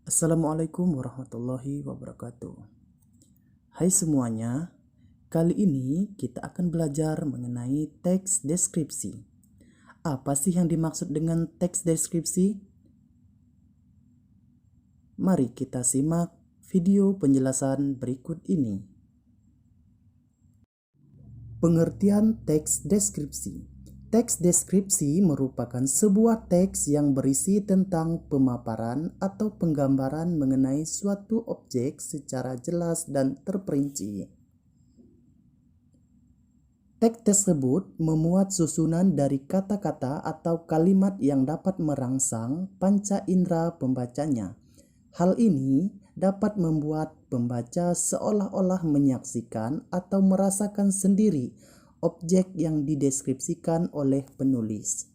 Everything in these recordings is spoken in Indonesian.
Assalamualaikum warahmatullahi wabarakatuh. Hai semuanya, kali ini kita akan belajar mengenai teks deskripsi. Apa sih yang dimaksud dengan teks deskripsi? Mari kita simak video penjelasan berikut ini. Pengertian teks deskripsi. Teks deskripsi merupakan sebuah teks yang berisi tentang pemaparan atau penggambaran mengenai suatu objek secara jelas dan terperinci. Teks tersebut memuat susunan dari kata-kata atau kalimat yang dapat merangsang panca indera pembacanya. Hal ini dapat membuat pembaca seolah-olah menyaksikan atau merasakan sendiri objek yang dideskripsikan oleh penulis.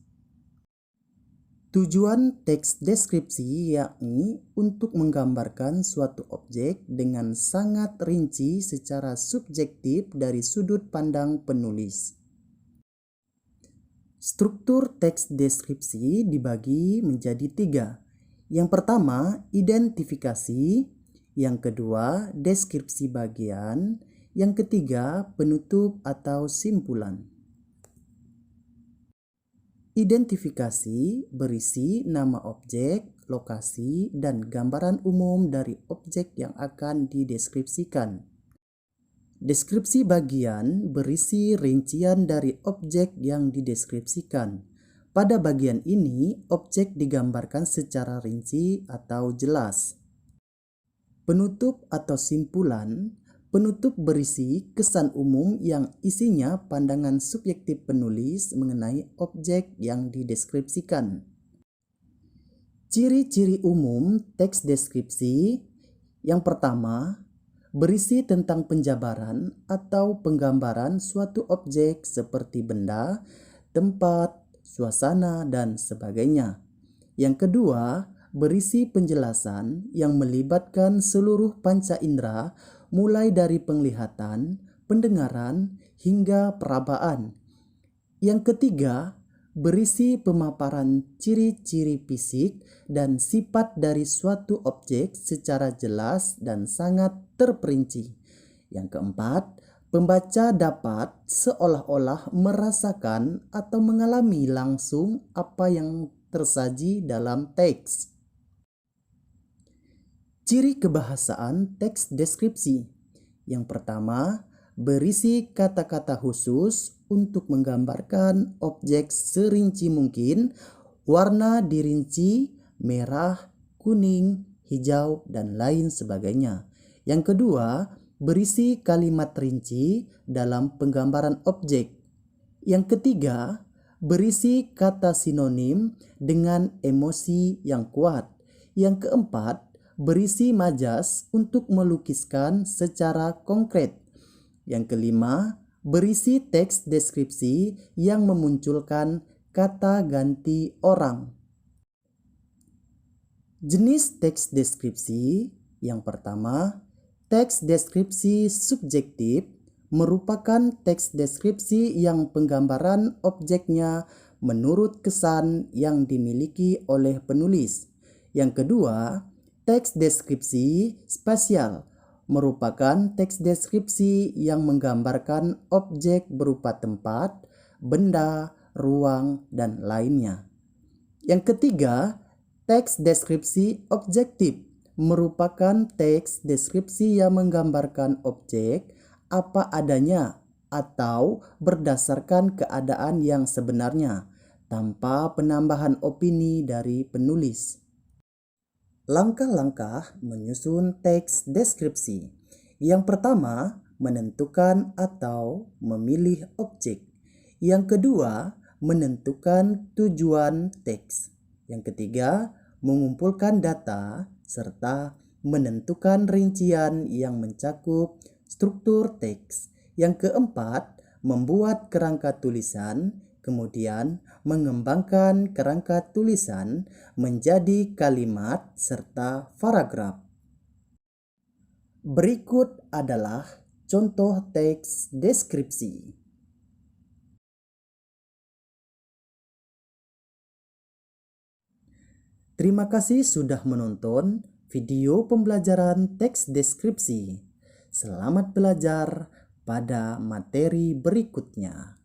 Tujuan teks deskripsi yakni untuk menggambarkan suatu objek dengan sangat rinci secara subjektif dari sudut pandang penulis. Struktur teks deskripsi dibagi menjadi 3. Yang pertama, identifikasi. Yang kedua, deskripsi bagian. Yang ketiga, penutup atau simpulan. Identifikasi berisi nama objek, lokasi, dan gambaran umum dari objek yang akan dideskripsikan. Deskripsi bagian berisi rincian dari objek yang dideskripsikan. Pada bagian ini, objek digambarkan secara rinci atau jelas. Penutup atau simpulan. Penutup berisi kesan umum yang isinya pandangan subjektif penulis mengenai objek yang dideskripsikan. Ciri-ciri umum teks deskripsi. Yang pertama, berisi tentang penjabaran atau penggambaran suatu objek seperti benda, tempat, suasana, dan sebagainya. Yang kedua, berisi penjelasan yang melibatkan seluruh panca indera mulai dari penglihatan, pendengaran, hingga perabaan. Yang ketiga, berisi pemaparan ciri-ciri fisik dan sifat dari suatu objek secara jelas dan sangat terperinci. Yang keempat, pembaca dapat seolah-olah merasakan atau mengalami langsung apa yang tersaji dalam teks. Ciri kebahasaan teks deskripsi. Yang pertama, berisi kata-kata khusus untuk menggambarkan objek serinci mungkin, warna dirinci merah, kuning, hijau, dan lain sebagainya. Yang kedua, berisi kalimat rinci dalam penggambaran objek. Yang ketiga, berisi kata sinonim dengan emosi yang kuat. Yang keempat, berisi majas untuk melukiskan secara konkret. Yang kelima, berisi teks deskripsi yang memunculkan kata ganti orang. Jenis teks deskripsi. Yang pertama, teks deskripsi subjektif merupakan teks deskripsi yang penggambaran objeknya menurut kesan yang dimiliki oleh penulis. Yang kedua, teks deskripsi spasial merupakan teks deskripsi yang menggambarkan objek berupa tempat, benda, ruang, dan lainnya. Yang ketiga, teks deskripsi objektif merupakan teks deskripsi yang menggambarkan objek apa adanya atau berdasarkan keadaan yang sebenarnya tanpa penambahan opini dari penulis. Langkah-langkah menyusun teks deskripsi. Yang pertama, menentukan atau memilih objek. Yang kedua, menentukan tujuan teks. Yang ketiga, mengumpulkan data serta menentukan rincian yang mencakup struktur teks. Yang keempat, membuat kerangka tulisan, kemudian mengembangkan kerangka tulisan menjadi kalimat serta paragraf. Berikut adalah contoh teks deskripsi. Terima kasih sudah menonton video pembelajaran teks deskripsi. Selamat belajar pada materi berikutnya.